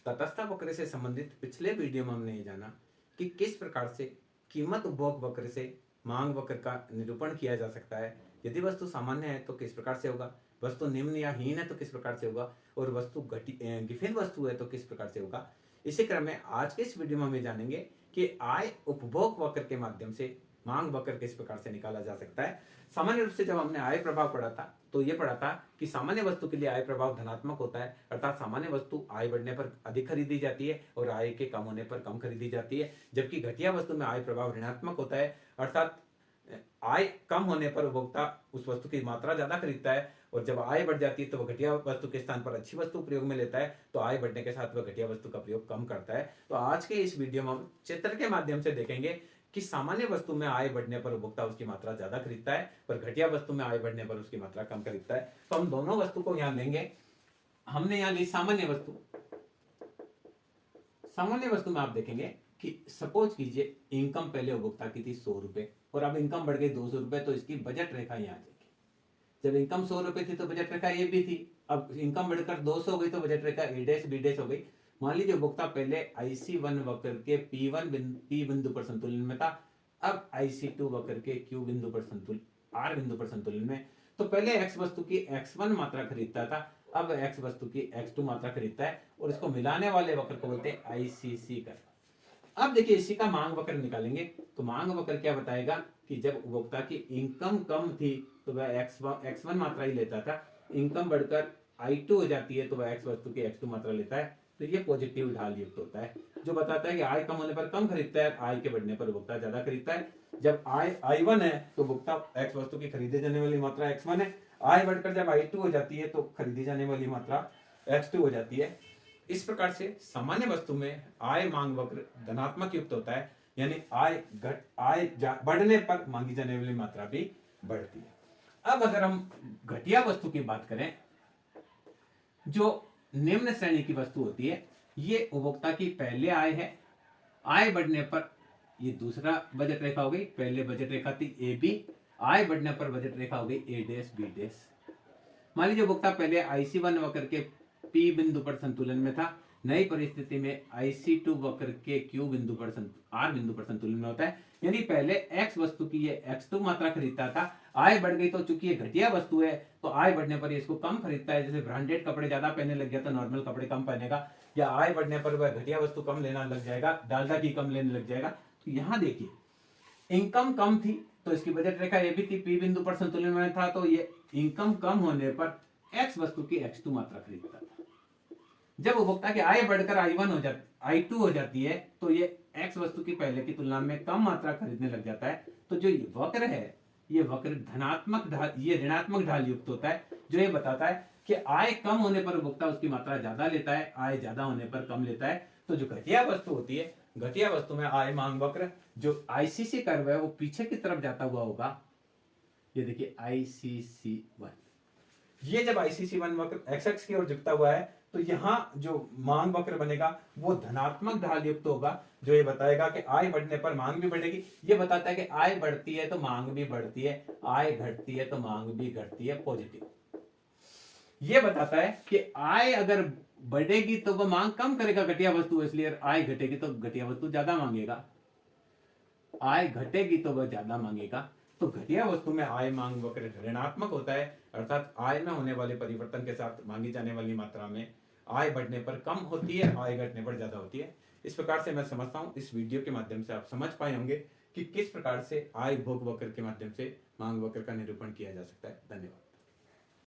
तटस्थ वक्र से संबंधित पिछले वीडियो में हमने ये जाना कि किस प्रकार से कीमत उपभोग वक्र से मांग वक्र का निरूपण किया जा सकता है। यदि वस्तु सामान्य है तो किस प्रकार से होगा, वस्तु निम्न या हीन है तो किस प्रकार से होगा, और वस्तु गिफिन वस्तु है तो किस प्रकार से होगा। इसी क्रम में आज के इस वीडियो में हम जानेंगे कि आय उपभोग वक्र के माध्यम से मांग वक्र किस प्रकार से निकाला जा सकता है। सामान्य रूप से जब हमने आय प्रभाव पढ़ा था तो ये पढ़ा था कि सामान्य वस्तु के लिए आय प्रभाव धनात्मक होता है, अर्थात सामान्य वस्तु आय बढ़ने पर अधिक खरीदी जाती है और आय के कम होने पर कम खरीदी जाती है। जबकि घटिया वस्तु में आय प्रभाव ऋणात्मक होता है, अर्थात आय कम होने पर उपभोक्ता उस वस्तु की मात्रा ज्यादा खरीदता है, और जब आय बढ़ जाती है तो वह घटिया वस्तु के स्थान पर अच्छी वस्तु प्रयोग में लेता है, तो आय बढ़ने के साथ वह घटिया वस्तु का प्रयोग कम करता है। तो आज के इस वीडियो में हम चित्र के माध्यम से देखेंगे कि सामान्य वस्तु में आय बढ़ने पर उपभोक्ता उसकी मात्रा ज्यादा खरीदता है, पर घटिया वस्तु में आय बढ़ने पर उसकी मात्रा कम खरीदता है। तो हम दोनों वस्तु को यहाँ लेंगे। हमने यहाँ ली सामान्य वस्तु। सामान्य वस्तु में आप देखेंगे कि सपोज कीजिए इनकम पहले उपभोक्ता की थी 100 रुपए और अब इनकम बढ़ गई 200 रुपए, तो इसकी बजट रेखा यहाँ आ जाएगी। जब इनकम 100 रुपए थी तो बजट रेखा ए भी थी, अब इनकम बढ़कर 200 हो गई तो बजट रेखा ए डैश बी डैश हो गई। मान लीजिए उपभोक्ता पहले IC1 वक्र के P बिंदु पर संतुलन में था, अब IC2 वक्र के Q बिंदु पर R बिंदु पर संतुलन में। तो पहले X वस्तु की X1 मात्रा खरीदता था, अब X वस्तु की X2 मात्रा खरीदता है, और इसको मिलाने वाले वक्र को बोलते हैं ICC कर। अब देखिए इसी का मांग वक्र निकालेंगे। तो मांग वक्र क्या बताएगा कि जब उपभोक्ता की इनकम कम थी तो वह X1 मात्रा ही लेता था, इनकम बढ़कर I2 हो जाती है तो वह X वस्तु की X2 मात्रा लेता है। तो ये पॉजिटिव ढाल युक्त होता है, जो बताता है कि आय कम होने पर कम खरीदता है, आय के बढ़ने पर उपभोक्ता ज्यादा खरीदता है। जब आय I1 है तो उपभोक्ता X वस्तु की खरीदे जाने वाली मात्रा X1 है, आय बढ़कर जब I2 हो जाती है तो खरीदी जाने वाली मात्रा X2 हो जाती है। इस प्रकार से सामान्य वस्तु में आय मांग वक्र धनात्मक युक्त होता है, यानी आय बढ़ने पर मांगी जाने वाली मात्रा भी बढ़ती है। अब अगर हम घटिया वस्तु की बात करें, जो निम्न श्रेणी की वस्तु होती है, ये उपभोक्ता की पहले आय है, आय बढ़ने पर ये दूसरा बजट रेखा हो गई, पहले बजट रेखा थी ए बी, आय बढ़ने पर बजट रेखा हो गई ए डैश बी डैश। मान लीजिए उपभोक्ता पहले IC1 वक्र के P बिंदु पर संतुलन में था, नई परिस्थिति में IC2 वक्र के Q बिंदु पर R बिंदु पर संतुलन में होता है, यानी पहले X वस्तु की ये X2 मात्रा खरीदता था, आय बढ़ गई तो चूंकि ये घटिया वस्तु है तो आय बढ़ने पर ये इसको कम खरीदता है। जैसे ब्रांडेड कपड़े ज्यादा पहनने लग गया तो नॉर्मल कपड़े कम पहनेगा, या आय बढ़ने पर वह घटिया वस्तु कम लेना लग जाएगा, डालडा घी कम लेने लग जाएगा। तो यहाँ देखिए इनकम कम थी तो इसकी बजट रेखा ये भी थी, P बिंदु पर संतुलन में था, तो ये इनकम कम होने पर X वस्तु की X2 मात्रा खरीदता था। जब उपभोक्ता की आय बढ़कर I2 हो जाती है तो ये X वस्तु की पहले की तुलना में कम मात्रा खरीदने लग जाता है। तो जो ये वक्र है, ये वक्र धनात्मक ढाल, ये ऋणात्मक ढाल युक्त होता है, जो ये बताता है कि आय कम होने पर उपभोक्ता उसकी मात्रा ज्यादा लेता है, आय ज्यादा होने पर कम लेता है। तो जो घटिया वस्तु होती है, घटिया वस्तु में आय मांग वक्र जो ICC कर्व है वो पीछे की तरफ जाता हुआ होगा। ये देखिए ICC1, ये जब ICC1 वक्र x की ओर झुकता हुआ है तो यहाँ जो मांग वक्र बनेगा वो धनात्मक ढाल युक्त होगा, जो ये बताएगा कि आय बढ़ने पर मांग भी बढ़ेगी। ये बताता है कि आय बढ़ती है तो मांग भी बढ़ती है, आय घटती है तो मांग भी घटती है, पॉजिटिव। ये बताता है कि आय अगर बढ़ेगी तो वह मांग कम करेगा घटिया वस्तु, इसलिए आय घटेगी तो घटिया वस्तु ज्यादा मांगेगा, आय घटेगी तो वह ज्यादा मांगेगा। तो घटिया वस्तु में आय मांग वक्र ऋणात्मक होता है, अर्थात आय में होने वाले परिवर्तन के साथ मांगी जाने वाली मात्रा में आय बढ़ने पर कम होती है, आय घटने पर ज्यादा होती है। इस प्रकार से मैं समझता हूं इस वीडियो के माध्यम से आप समझ पाए होंगे कि किस प्रकार से आय भोग वक्र के माध्यम से मांग वक्र का निरूपण किया जा सकता है। धन्यवाद।